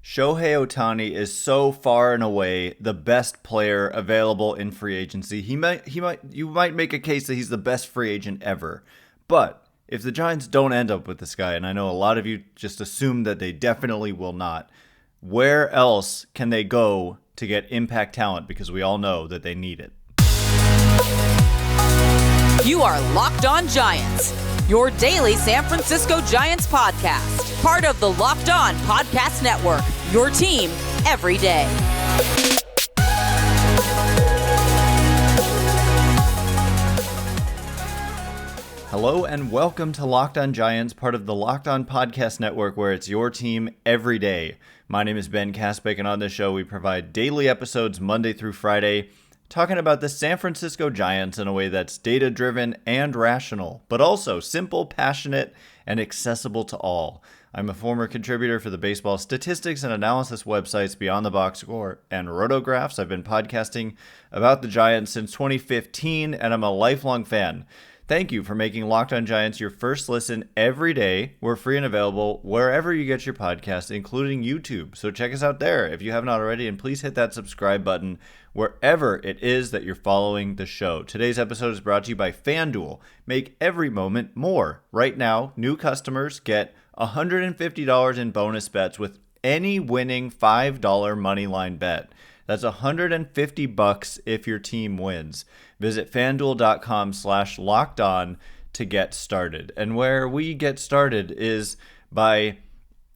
Shohei Ohtani is so far and away the best player available in free agency. You might make a case that he's the best free agent ever. But if the Giants don't end up with this guy, and I know a lot of you just assume that they definitely will not, where else can they go to get impact talent? Because we all know that they need it. You are Locked On Giants, your daily San Francisco Giants podcast. Part of the Locked On Podcast Network, your team every day. Hello and welcome to Locked On Giants, part of the Locked On Podcast Network, where it's your team every day. My name is Ben Kasbeck, and on this show we provide daily episodes Monday through Friday, talking about the San Francisco Giants in a way that's data-driven and rational, but also simple, passionate, and accessible to all. I'm a former contributor for the baseball statistics and analysis websites Beyond the Box Score and Rotographs. I've been podcasting about the Giants since 2015, and I'm a lifelong fan. Thank you for making Locked On Giants your first listen every day. We're free and available wherever you get your podcasts, including YouTube. So check us out there if you have not already, and please hit that subscribe button wherever it is that you're following the show. Today's episode is brought to you by FanDuel. Make every moment more. Right now, new customers get $150 in bonus bets with any winning $5 moneyline bet. That's $150 if your team wins. Visit FanDuel.com/lockedon to get started. And where we get started is by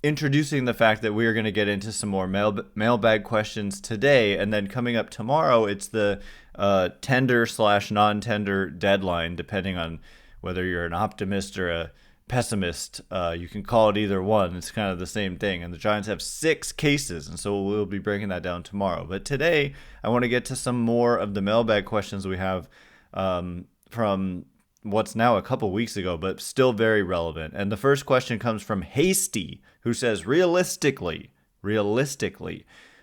introducing the fact that we are going to get into some more mailbag questions today. And then coming up tomorrow, it's the tender/non-tender deadline, depending on whether you're an optimist or a pessimist. You can call it either one. It's kind of the same thing. And the Giants have 6 cases, and so we'll be breaking that down tomorrow. But today, I want to get to some more of the mailbag questions we have from what's now a couple weeks ago, but still very relevant. And the first question comes from Hasty, who says, realistically,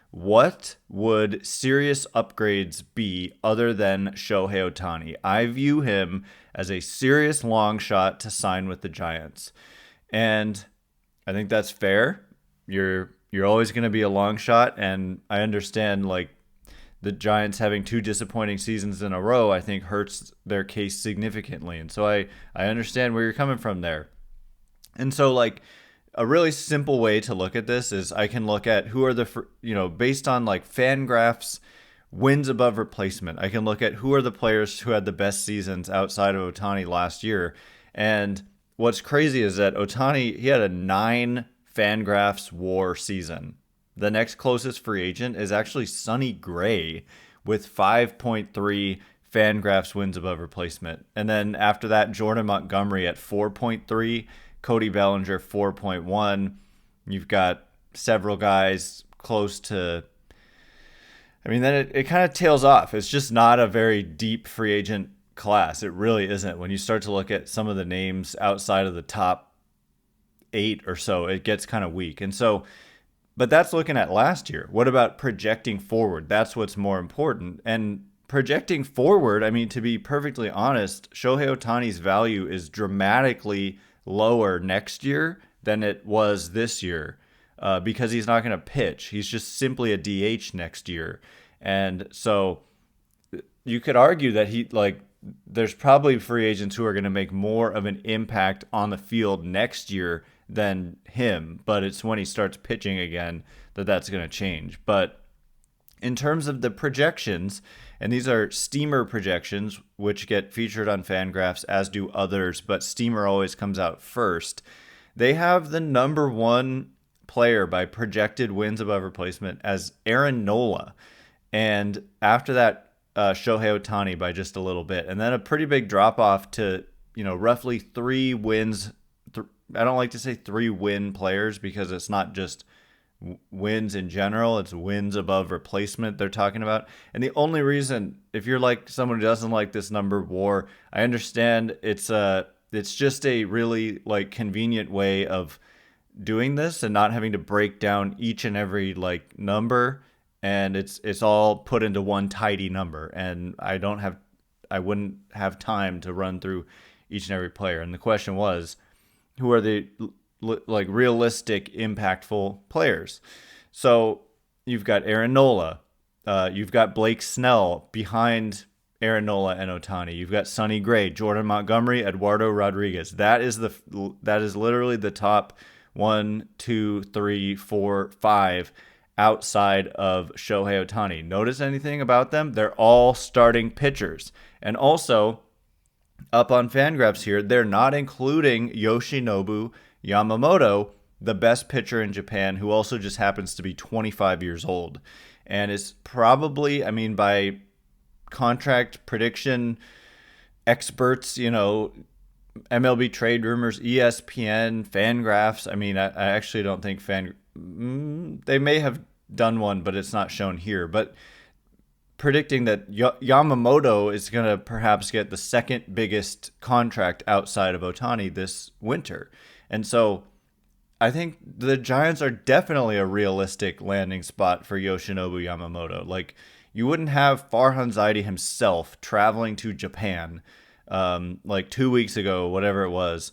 what would serious upgrades be other than Shohei Ohtani? I view him as a serious long shot to sign with the Giants. And I think that's fair. You're always going to be a long shot, and I understand like the Giants having 2 disappointing seasons in a row, I think hurts their case significantly. And so I understand where you're coming from there. And so like a really simple way to look at this is I can look at who are based on like FanGraphs wins above replacement. I can look at who are the players who had the best seasons outside of Ohtani last year. And what's crazy is that Ohtani, he had a 9 FanGraphs WAR season. The next closest free agent is actually Sonny Gray with 5.3 FanGraphs wins above replacement. And then after that, Jordan Montgomery at 4.3, Cody Bellinger 4.1. You've got several guys close to, then it kind of tails off. It's just not a very deep free agent class. It really isn't. When you start to look at some of the names outside of the top 8 or so, it gets kind of weak. And so, but that's looking at last year. What about projecting forward? That's what's more important. And projecting forward, to be perfectly honest, Shohei Ohtani's value is dramatically lower next year than it was this year because he's not going to pitch. He's just simply a DH next year. And so you could argue that there's probably free agents who are going to make more of an impact on the field next year than him, but it's when he starts pitching again that's going to change. But in terms of the projections, and these are Steamer projections, which get featured on FanGraphs, as do others, but Steamer always comes out first. They have the number 1 player by projected wins above replacement as Aaron Nola. And after that, Shohei Ohtani by just a little bit. And then a pretty big drop-off to, roughly 3 wins. I don't like to say 3 win players because it's not just wins in general, it's wins above replacement they're talking about. And the only reason, if you're like someone who doesn't like this number WAR, I understand it's just a really like convenient way of doing this and not having to break down each and every like number, and it's all put into one tidy number, and I wouldn't have time to run through each and every player. And the question was, who are the like realistic, impactful players? So you've got Aaron Nola. You've got Blake Snell behind Aaron Nola and Ohtani. You've got Sonny Gray, Jordan Montgomery, Eduardo Rodriguez. That is literally the top 1, 2, 3, 4, 5 outside of Shohei Ohtani. Notice anything about them? They're all starting pitchers. And also, up on Fangraphs here, they're not including Yoshinobu Yamamoto, the best pitcher in Japan, who also just happens to be 25 years old. And is probably, I mean, by contract prediction experts, MLB Trade Rumors, ESPN, Fangraphs. I mean, I actually don't think they may have done one, but it's not shown here. But predicting that Yamamoto is going to perhaps get the second biggest contract outside of Ohtani this winter. And so I think the Giants are definitely a realistic landing spot for Yoshinobu Yamamoto. Like, you wouldn't have Farhan Zaidi himself traveling to Japan like 2 weeks ago, whatever it was,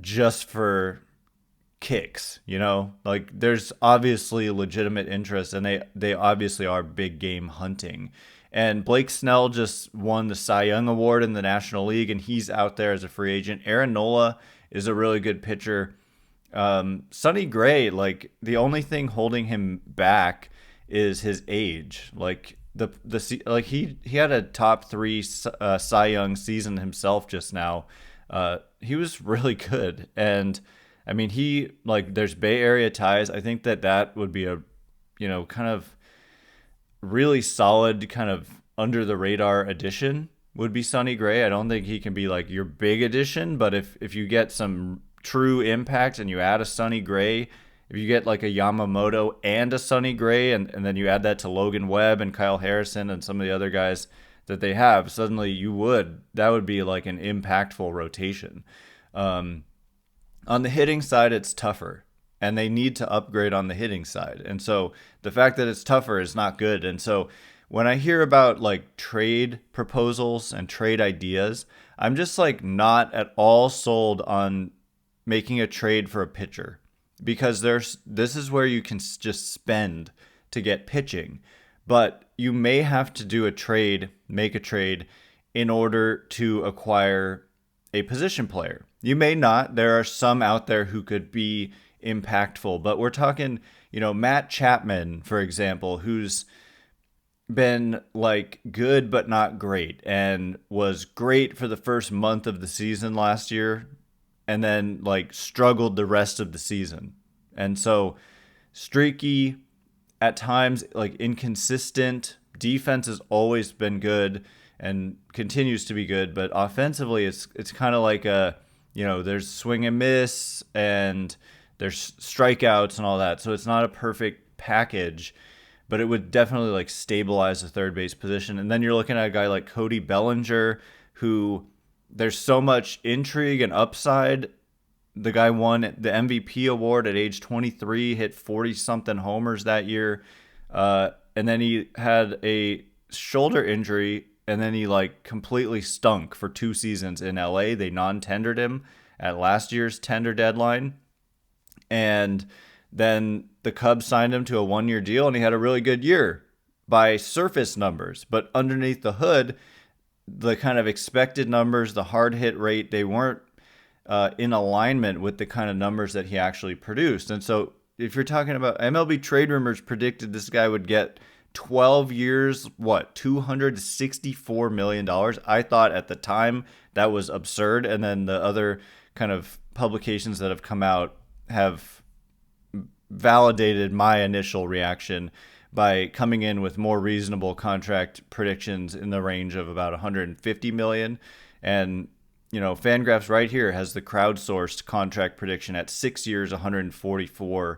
just for kicks, Like, there's obviously legitimate interest, and they obviously are big game hunting. And Blake Snell just won the Cy Young Award in the National League, and he's out there as a free agent. Aaron Nola is a really good pitcher. Sonny Gray, like, the only thing holding him back is his age. Like, he had a top 3 Cy Young season himself just now. He was really good, and I mean, there's Bay Area ties. I think that would be a, kind of really solid, kind of under the radar addition would be Sonny Gray. I don't think he can be like your big addition, but if you get some true impact and you add a Sonny Gray, if you get like a Yamamoto and a Sonny Gray, and then you add that to Logan Webb and Kyle Harrison and some of the other guys that they have, suddenly that would be like an impactful rotation. On the hitting side, it's tougher, and they need to upgrade on the hitting side. And so the fact that it's tougher is not good. And so when I hear about like trade proposals and trade ideas, I'm just like not at all sold on making a trade for a pitcher, because this is where you can just spend to get pitching, but you may have to make a trade in order to acquire a position player. You may not. There are some out there who could be impactful, but we're talking, Matt Chapman, for example, who's been like good but not great, and was great for the first month of the season last year, and then like struggled the rest of the season. And so streaky, at times like inconsistent. Defense has always been good and continues to be good, but offensively it's kind of like there's swing and miss, and there's strikeouts and all that. So it's not a perfect package, but it would definitely like stabilize the third base position. And then you're looking at a guy like Cody Bellinger, who there's so much intrigue and upside. The guy won the MVP award at age 23, hit 40-something homers that year. And then he had a shoulder injury, and then he like completely stunk for 2 seasons in LA. They non-tendered him at last year's tender deadline. And then the Cubs signed him to a 1-year deal, and he had a really good year by surface numbers. But underneath the hood, the kind of expected numbers, the hard hit rate, they weren't in alignment with the kind of numbers that he actually produced. And so if you're talking about MLB Trade Rumors predicted this guy would get 12 years, $264 million. I thought at the time that was absurd. And then the other kind of publications that have come out have validated my initial reaction by coming in with more reasonable contract predictions in the range of about $150 million. And, Fangraphs right here has the crowdsourced contract prediction at 6 years, $144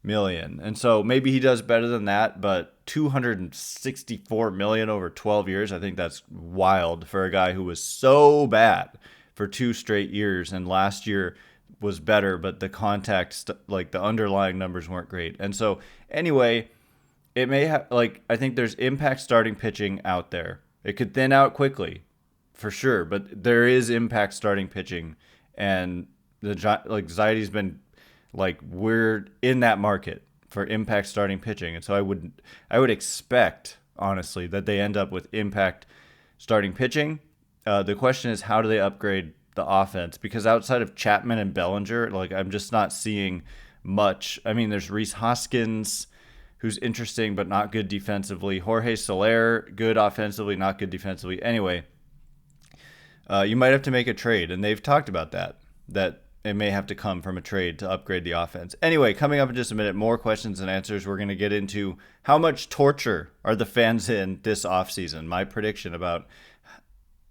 million. And so maybe he does better than that, but $264 million over 12 years, I think that's wild for a guy who was so bad for 2 straight years, and last year was better, but the context, like the underlying numbers weren't great. And so anyway, it may have, I think there's impact starting pitching out there. It could thin out quickly, for sure, but there is impact starting pitching, and Zaidi's been we're in that market. for impact starting pitching. And so I would expect, honestly, that they end up with impact starting pitching. The question is, how do they upgrade the offense? Because outside of Chapman and Bellinger, like, I'm just not seeing much. I mean, there's Rhys Hoskins, who's interesting but not good defensively. Jorge Soler, good offensively, not good defensively. Anyway, you might have to make a trade, and they've talked about that it may have to come from a trade to upgrade the offense. Anyway, coming up in just a minute, more questions and answers. We're going to get into how much torture are the fans in this offseason, my prediction about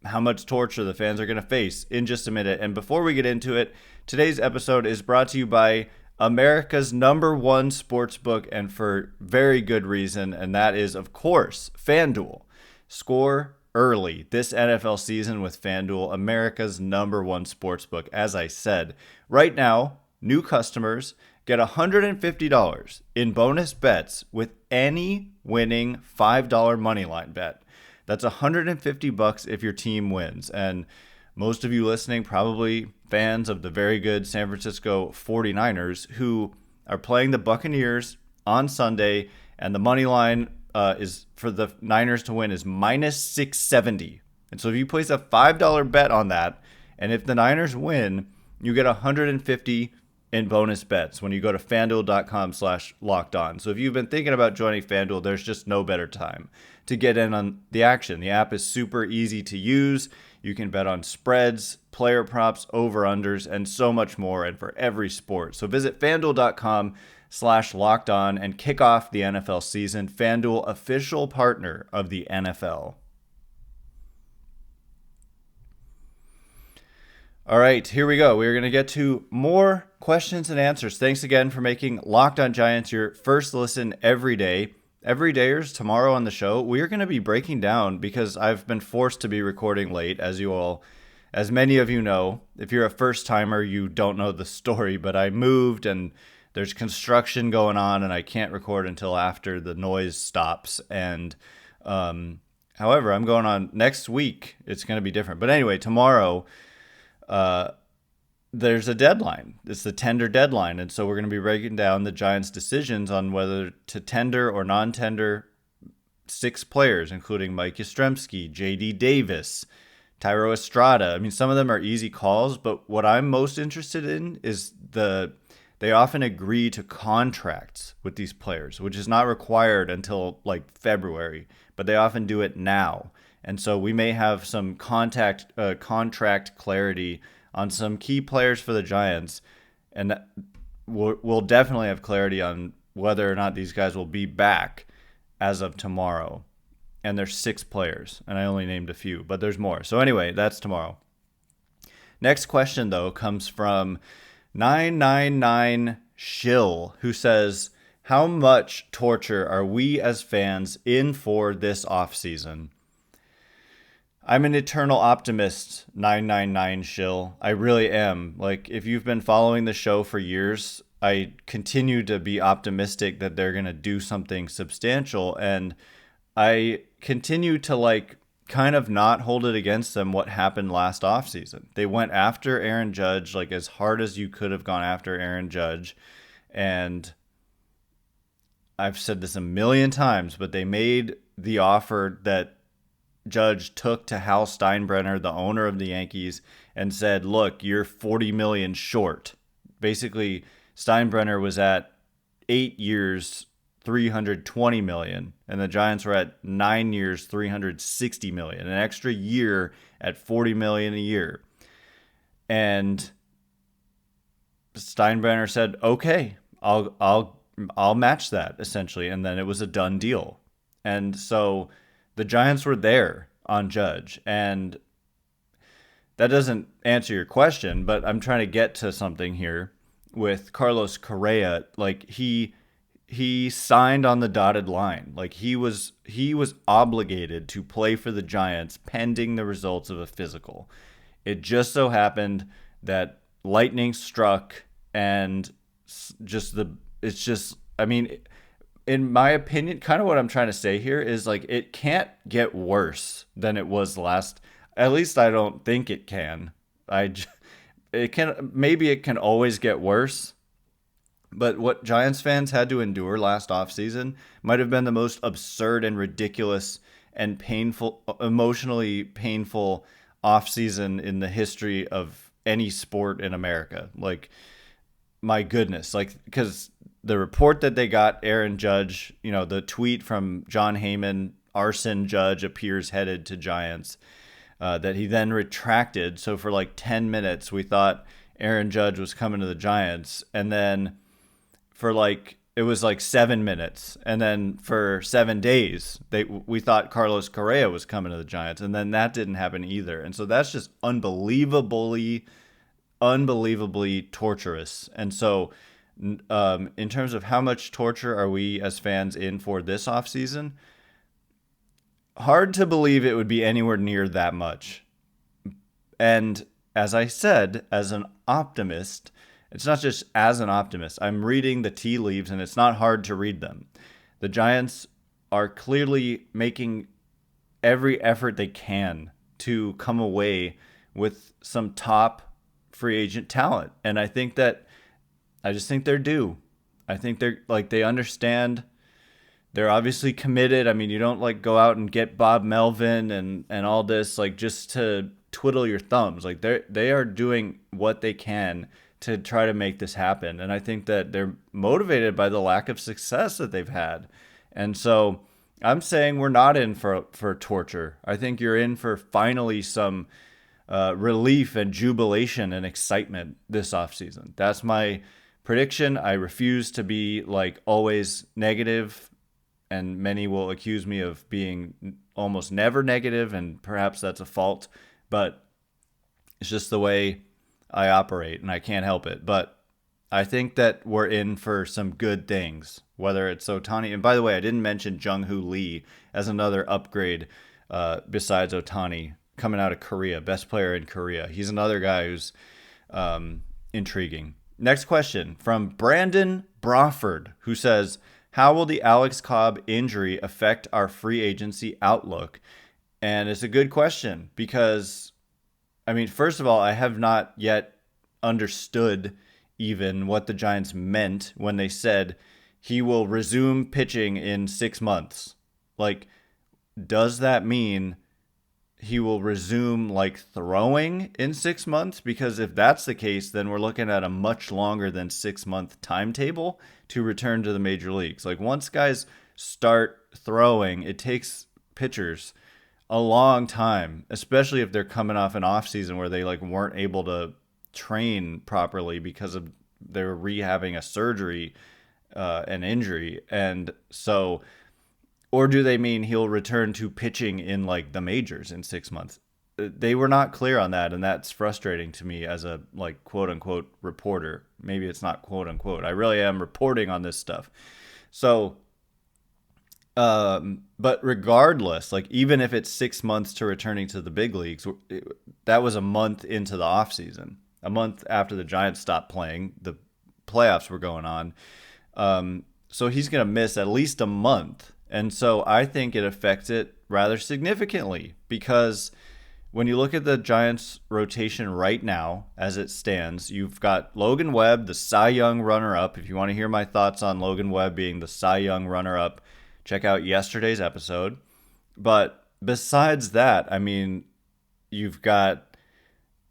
how much torture the fans are going to face in just a minute. And before we get into it, today's episode is brought to you by America's #1 sportsbook, and for very good reason, and that is, of course, FanDuel. Score early this NFL season with FanDuel, America's #1 sportsbook. As I said, right now, new customers get $150 in bonus bets with any winning $5 moneyline bet. That's $150 if your team wins. And most of you listening, probably fans of the very good San Francisco 49ers, who are playing the Buccaneers on Sunday, and the money line is for the Niners to win is -670. And so if you place a $5 bet on that, and if the Niners win, you get $150 in bonus bets when you go to FanDuel.com/lockedon. So if you've been thinking about joining FanDuel, there's just no better time to get in on the action. The app is super easy to use. You can bet on spreads, player props, over-unders, and so much more, and for every sport. So visit FanDuel.com/lockedon and kick off the NFL season. FanDuel, official partner of the NFL. All right, here we go. We're going to get to more questions and answers. Thanks again for making Locked On Giants your first listen every day. Every dayers tomorrow on the show, we are going to be breaking down, because I've been forced to be recording late, as many of you know. If you're a first timer, you don't know the story, but I moved and there's construction going on, and I can't record until after the noise stops. And however, I'm going on next week. It's going to be different. But anyway, tomorrow, there's a deadline. It's the tender deadline. And so we're going to be breaking down the Giants' decisions on whether to tender or non-tender 6 players, including Mike Yastrzemski, J.D. Davis, Thairo Estrada. I mean, some of them are easy calls, but what I'm most interested in is they often agree to contracts with these players, which is not required until like February, but they often do it now. And so we may have some contract clarity on some key players for the Giants, and we'll definitely have clarity on whether or not these guys will be back as of tomorrow. And there's 6 players, and I only named a few, but there's more. So anyway, that's tomorrow. Next question, though, comes from 999 Shill, who says, how much torture are we as fans in for this offseason? I'm an eternal optimist, 999 Shill. I really am. Like, if you've been following the show for years, I continue to be optimistic that they're going to do something substantial. And I continue to, kind of not hold it against them what happened last offseason. They went after Aaron Judge, as hard as you could have gone after Aaron Judge. And I've said this a million times, but they made the offer that Judge took to Hal Steinbrenner, the owner of the Yankees, and said, look, you're $40 million short. Basically, Steinbrenner was at 8 years, $320 million, and the Giants were at 9 years, $360 million, an extra year at $40 million a year. And Steinbrenner said, okay, I'll match that, essentially, and then it was a done deal. And so the Giants were there on Judge, and that doesn't answer your question, but I'm trying to get to something here with Carlos Correa. He signed on the dotted line. He was obligated to play for the Giants pending the results of a physical. It just so happened that lightning struck, and in my opinion, kind of what I'm trying to say here is it can't get worse than it was last. At least I don't think it can. Maybe it can always get worse, But what Giants fans had to endure last offseason might have been the most absurd and ridiculous and painful, emotionally painful offseason in the history of any sport in America. Like, my goodness, like, because the report that they got, Aaron Judge, the tweet from John Heyman, arson Judge appears headed to Giants, that he then retracted. So for like 10 minutes, we thought Aaron Judge was coming to the Giants. And then for it was like 7 minutes. And then for 7 days, we thought Carlos Correa was coming to the Giants. And then that didn't happen either. And so that's just unbelievably torturous. And so in terms of how much torture are we as fans in for this offseason, hard to believe it would be anywhere near that much. And as I said, as an optimist, it's not just as an optimist. I'm reading the tea leaves, and it's not hard to read them. The Giants are clearly making every effort they can to come away with some top free agent talent. And I just think they're due. I think they understand. They're obviously committed. I mean, you don't go out and get Bob Melvin and all this just to twiddle your thumbs. They are doing what they can to try to make this happen. And I think that they're motivated by the lack of success that they've had. And so I'm saying we're not in for torture. I think you're in for finally some relief and jubilation and excitement this offseason. That's my prediction. I refuse to be always negative, and many will accuse me of being almost never negative, and perhaps that's a fault, but it's just the way I operate, and I can't help it. But I think that we're in for some good things, whether it's Ohtani. And by the way, I didn't mention Jung-hoo Lee as another upgrade besides Ohtani coming out of Korea, best player in Korea. He's another guy who's intriguing. Next question from Brandon Brawford, who says, how will the Alex Cobb injury affect our free agency outlook? And it's a good question because, first of all, I have not yet understood even what the Giants meant when they said he will resume pitching in 6 months. Does that mean he will resume throwing in 6 months? Because if that's the case, then we're looking at a much longer than 6 month timetable to return to the major leagues. Once guys start throwing, it takes pitchers a long time, especially if they're coming off an off season where they weren't able to train properly because of they were rehabbing a surgery, an injury. And so, or do they mean he'll return to pitching in the majors in 6 months? They were not clear on that, and that's frustrating to me as a quote unquote reporter. Maybe it's not quote unquote. I really am reporting on this stuff. So, but regardless, even if it's 6 months to returning to the big leagues, that was a month into the offseason, a month after the Giants stopped playing. The playoffs were going on. So he's going to miss at least a month. And so I think it affects it rather significantly because when you look at the Giants rotation right now, as it stands, you've got Logan Webb, the Cy Young runner-up. If you want to hear my thoughts on Logan Webb being the Cy Young runner-up, check out yesterday's episode. But besides that, you've got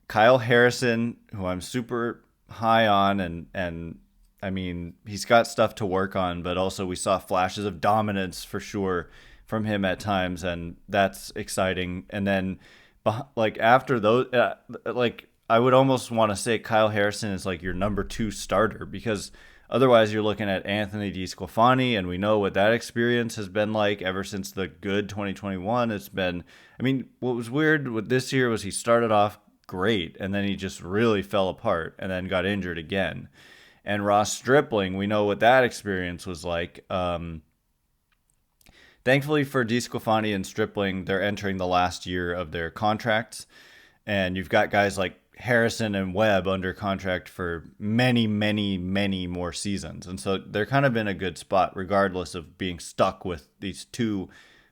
Kyle Harrison, who I'm super high on, and he's got stuff to work on, but also we saw flashes of dominance for sure from him at times, and that's exciting. And then after those, I would almost want to say Kyle Harrison is your number 2 starter, because otherwise you're looking at Anthony DeSclafani, and we know what that experience has been like ever since the good 2021. It's been, what was weird with this year was he started off great, and then he just really fell apart and then got injured again. And Ross Stripling, we know what that experience was like. Thankfully for DeSclafani and Stripling, they're entering the last year of their contracts. And you've got guys like Harrison and Webb under contract for many, many, many more seasons. And so they're kind of in a good spot, regardless of being stuck with these two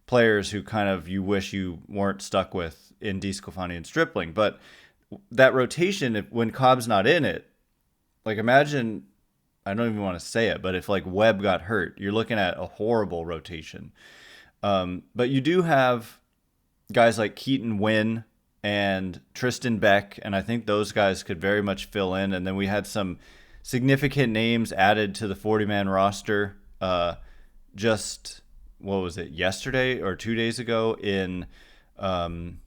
players who kind of you wish you weren't stuck with in DeSclafani and Stripling. But that rotation, when Cobb's not in it, imagine I don't even want to say it, but if like Webb got hurt, you're looking at a horrible rotation. But you do have guys like Keaton Wynn and Tristan Beck, and I think those guys could very much fill in. And then we had some significant names added to the 40-man roster just, what was it, yesterday or 2 days ago in trying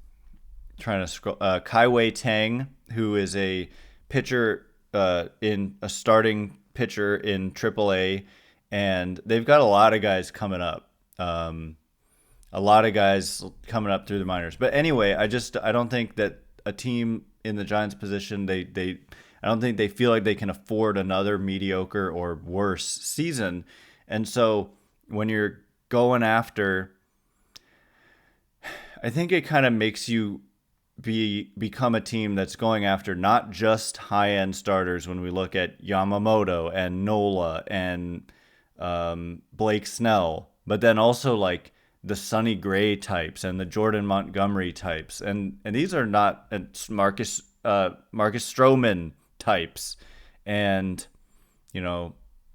to scroll, Kai Wei Tang, who is a pitcher in a starting pitcher in AAA, and they've got a lot of guys coming up. A lot of guys coming up through the minors. But anyway, I don't think that a team in the Giants position, I don't think they feel like they can afford another mediocre or worse season. And so when you're going after, I think it kind of makes you become a team that's going after not just high-end starters when we look at Yamamoto and Nola and Blake Snell, but then also like the Sonny Gray types and the Jordan Montgomery types. And these are not Marcus Stroman types. And,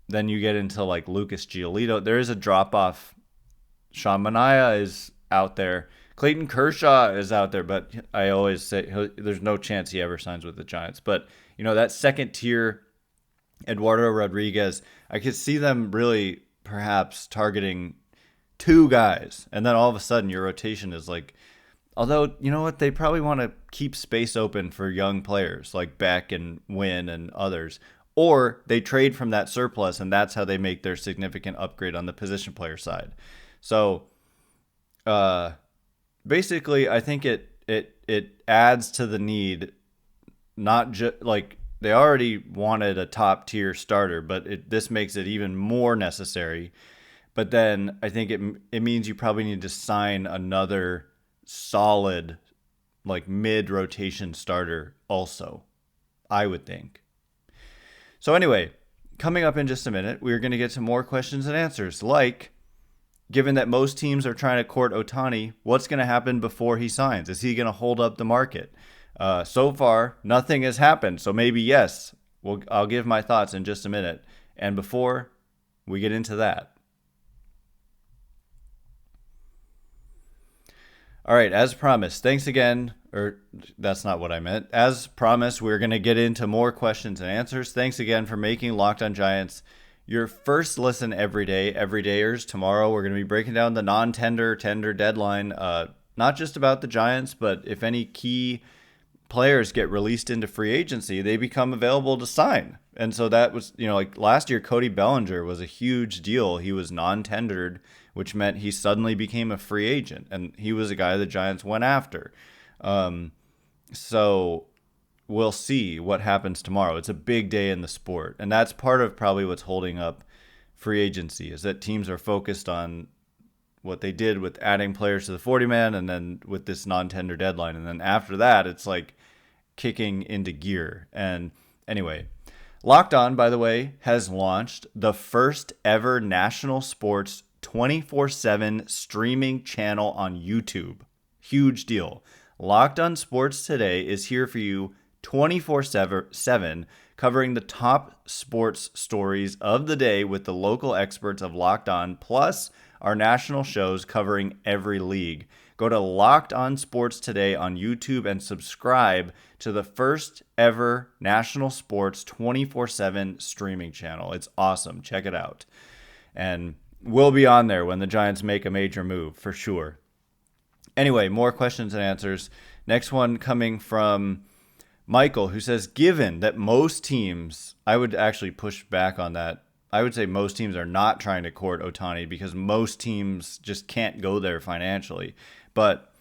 then you get into like Lucas Giolito. There is a drop-off. Sean Manaea is out there. Clayton Kershaw is out there, but I always say there's no chance he ever signs with the Giants. But, that second tier, Eduardo Rodriguez, I could see them really perhaps targeting two guys. And then all of a sudden your rotation is like, although, you know what, they probably want to keep space open for young players like Beck and Wynn and others. Or they trade from that surplus, and that's how they make their significant upgrade on the position player side. So, basically, I think it adds to the need, not just like they already wanted a top tier starter, but this makes it even more necessary. But then I think it means you probably need to sign another solid, like mid rotation starter also, I would think. So anyway, coming up in just a minute, we're going to get some more questions and answers, like, given that most teams are trying to court Ohtani, what's going to happen before he signs? Is he going to hold up the market? So far, nothing has happened. So maybe yes. I'll give my thoughts in just a minute. And before we get into that. All right, as promised, thanks again. Or that's not what I meant. As promised, we're going to get into more questions and answers. Thanks again for making Locked on Giants your first listen every day, everydayers. Tomorrow we're going to be breaking down the non-tender, tender deadline, not just about the Giants, but if any key players get released into free agency, they become available to sign. And so that was, like last year, Cody Bellinger was a huge deal. He was non-tendered, which meant he suddenly became a free agent, and he was a guy the Giants went after. So we'll see what happens tomorrow. It's a big day in the sport, and that's part of probably what's holding up free agency, is that teams are focused on what they did with adding players to the 40-man and then with this non-tender deadline. And then after that, it's like kicking into gear. And anyway, Locked On, by the way, has launched the first ever national sports 24/7 streaming channel on YouTube. Huge deal. Locked On Sports Today is here for you 24/7, covering the top sports stories of the day with the local experts of Locked On, plus our national shows covering every league. Go to Locked On Sports Today on YouTube and subscribe to the first ever national sports 24/7 streaming channel. It's awesome. Check it out. And we'll be on there when the Giants make a major move, for sure. Anyway, more questions and answers. Next one coming from Michael, who says, given that most teams, I would actually push back on that. I would say most teams are not trying to court Ohtani because most teams just can't go there financially. But,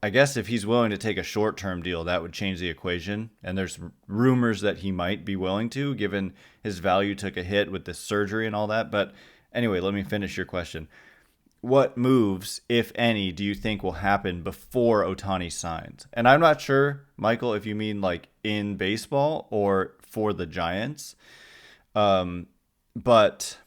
I guess if he's willing to take a short-term deal, that would change the equation. And there's rumors that he might be willing to, given his value took a hit with this surgery and all that. But anyway, let me finish your question. What moves, if any, do you think will happen before Ohtani signs? And I'm not sure, Michael, if you mean like in baseball or for the Giants. But,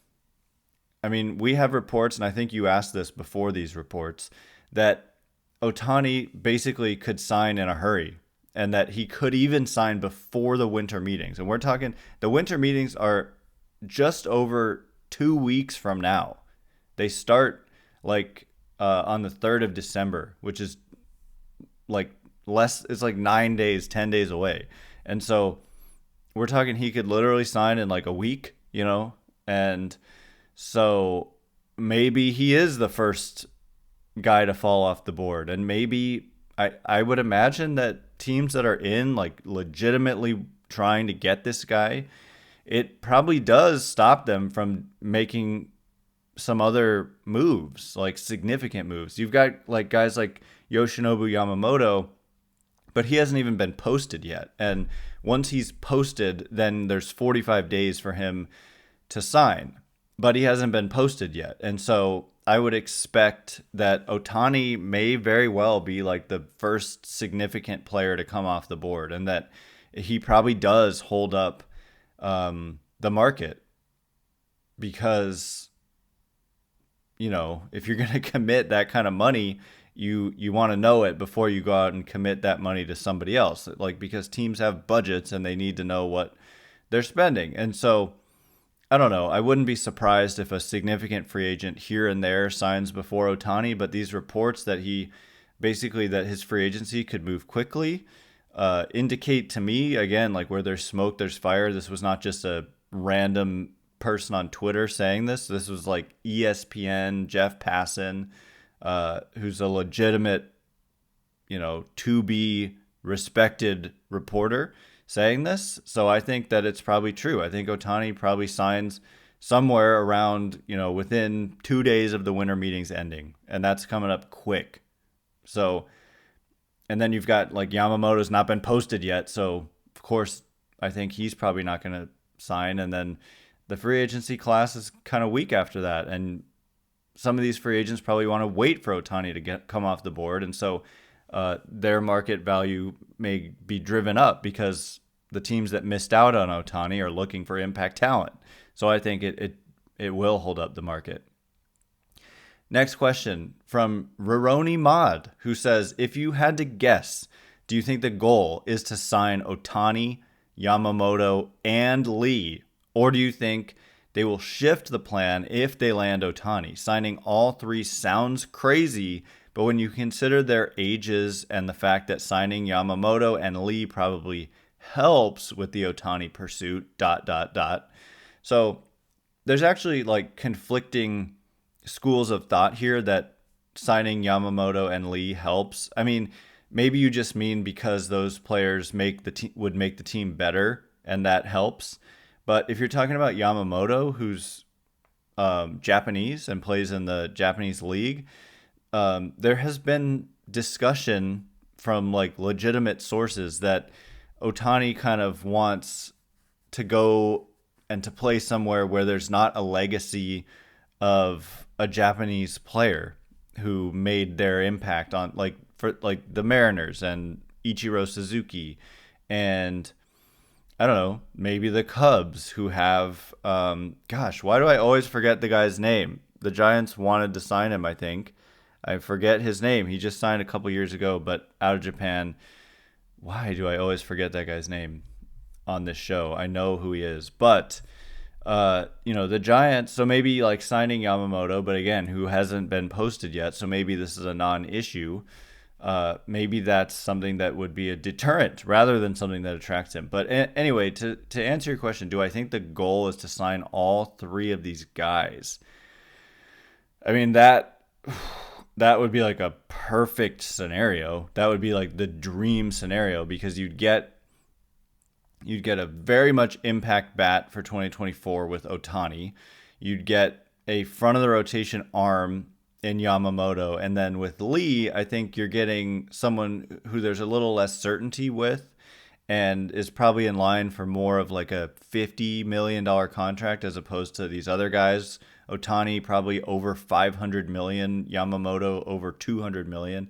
I mean, we have reports, and I think you asked this before these reports, that Ohtani basically could sign in a hurry. and that he could even sign before the winter meetings. And we're talking, the winter meetings are just over 2 weeks from now. They start like on the 3rd of December, which is like it's like 9 days, 10 days away. And so we're talking he could literally sign in like a week, and so maybe he is the first guy to fall off the board. And maybe I would imagine that teams that are in like legitimately trying to get this guy, it probably does stop them from making some other moves, like significant moves. You've got like guys like Yoshinobu Yamamoto, but he hasn't even been posted yet. And once he's posted, then there's 45 days for him to sign, but he hasn't been posted yet. And so I would expect that Ohtani may very well be like the first significant player to come off the board, and that he probably does hold up the market, because, if you're going to commit that kind of money, you want to know it before you go out and commit that money to somebody else, like, because teams have budgets and they need to know what they're spending. And so I don't know. I wouldn't be surprised if a significant free agent here and there signs before Ohtani, but these reports that that his free agency could move quickly indicate to me, again, like where there's smoke, there's fire. This was not just a random person on Twitter saying this. This was like ESPN, Jeff Passan, who's a legitimate, to be respected reporter, saying this. So I think that it's probably true. I think Ohtani probably signs somewhere around, within 2 days of the winter meetings ending. And that's coming up quick. So, and then you've got like Yamamoto's not been posted yet. So of course, I think he's probably not going to sign. And then the free agency class is kind of weak after that. And some of these free agents probably want to wait for Ohtani to come off the board. And so their market value may be driven up because the teams that missed out on Ohtani are looking for impact talent. So I think it will hold up the market. Next question from Roroni Mod, who says, if you had to guess, do you think the goal is to sign Ohtani, Yamamoto, and Lee? Or do you think they will shift the plan if they land Ohtani? Signing all three sounds crazy, but when you consider their ages and the fact that signing Yamamoto and Lee probably helps with the Ohtani pursuit, ... So there's actually like conflicting schools of thought here that signing Yamamoto and Lee helps. I mean, maybe you just mean because those players would make the team better, and that helps. But if you're talking about Yamamoto, who's Japanese and plays in the Japanese league, there has been discussion from like legitimate sources that Ohtani kind of wants to go and to play somewhere where there's not a legacy of a Japanese player who made their impact on for the Mariners and Ichiro Suzuki, and I don't know, maybe the Cubs, who have why do I always forget the guy's name? The Giants wanted to sign him, I think. I forget his name. He just signed a couple years ago, but out of Japan. Why do I always forget that guy's name on this show? I know who he is, but the Giants, so maybe like signing Yamamoto, but again, who hasn't been posted yet, so maybe this is a non-issue. Maybe that's something that would be a deterrent rather than something that attracts him. But anyway, to answer your question, do I think the goal is to sign all three of these guys? I mean, that would be like a perfect scenario. That would be like the dream scenario, because you'd get a very much impact bat for 2024 with Ohtani. You'd get a front of the rotation arm in Yamamoto, and then with Lee, I think you're getting someone who there's a little less certainty with, and is probably in line for more of like a $50 million contract as opposed to these other guys. Ohtani probably over $500 million, Yamamoto over $200 million.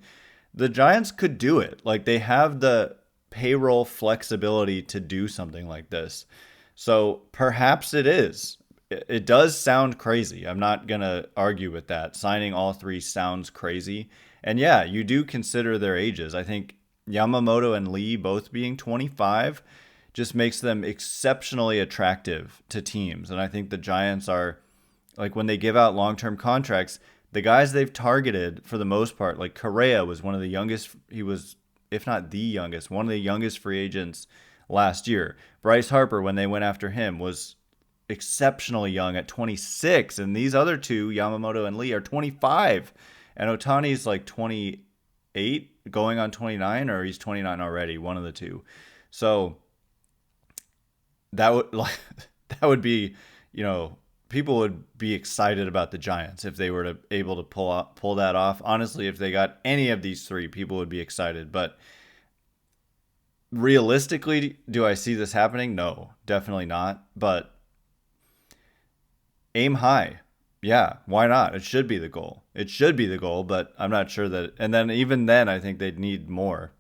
The Giants could do it. Like, they have the payroll flexibility to do something like this. So perhaps it is. It does sound crazy. I'm not going to argue with that. Signing all three sounds crazy. And yeah, you do consider their ages. I think Yamamoto and Lee both being 25 just makes them exceptionally attractive to teams. And I think the Giants are, like, when they give out long-term contracts, the guys they've targeted for the most part, like Correa was one of the youngest, he was, if not the youngest, one of the youngest free agents last year. Bryce Harper, when they went after him, was exceptionally young at 26. And these other two, Yamamoto and Lee, are 25. And Ohtani's like 28 going on 29, or he's 29 already, one of the two. So that would be, people would be excited about the Giants if they were able to pull that off. Honestly, if they got any of these three, people would be excited. But realistically, do I see this happening? No, definitely not. But aim high. Yeah, why not? It should be the goal. But I'm not sure that. And then even then, I think they'd need more.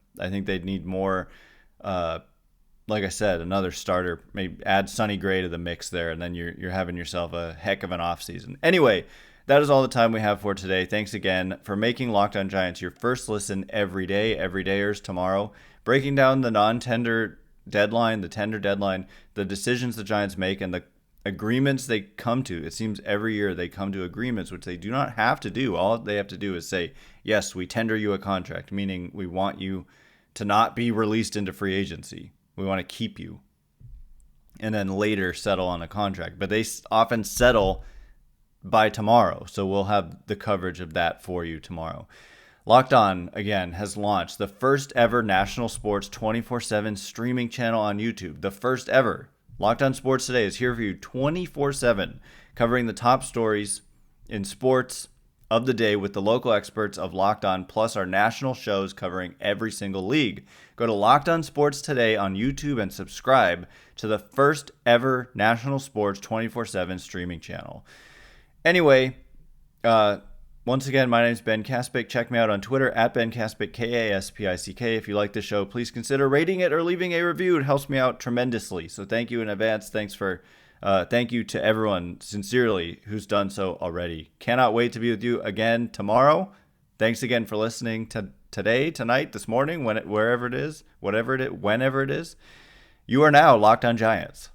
Like I said, another starter. Maybe add Sonny Gray to the mix there, and then you're having yourself a heck of an offseason. Anyway, that is all the time we have for today. Thanks again for making Locked On Giants your first listen every day. Everydayers tomorrow, breaking down the non-tender deadline, the tender deadline, the decisions the Giants make, and the agreements they come to. It seems every year they come to agreements, which they do not have to do. All they have to do is say, yes, we tender you a contract, meaning we want you to not be released into free agency. We want to keep you. And then later settle on a contract. But they often settle by tomorrow. So we'll have the coverage of that for you tomorrow. Locked On, again, has launched the first ever national sports 24/7 streaming channel on YouTube. The first ever. Locked On Sports Today is here for you 24/7, covering the top stories in sports of the day with the local experts of Locked On, plus our national shows covering every single league. Go to Locked On Sports Today on YouTube and subscribe to the first ever national sports 24/7 streaming channel. Anyway, once again, my name is Ben Kaspick. Check me out on Twitter at Ben Kaspick, Kaspick. If you like the show, please consider rating it or leaving a review. It helps me out tremendously. So thank you in advance. Thank you to everyone, sincerely, who's done so already. Cannot wait to be with you again tomorrow. Thanks again for listening to today, tonight, this morning, whenever it is. You are now Locked On Giants.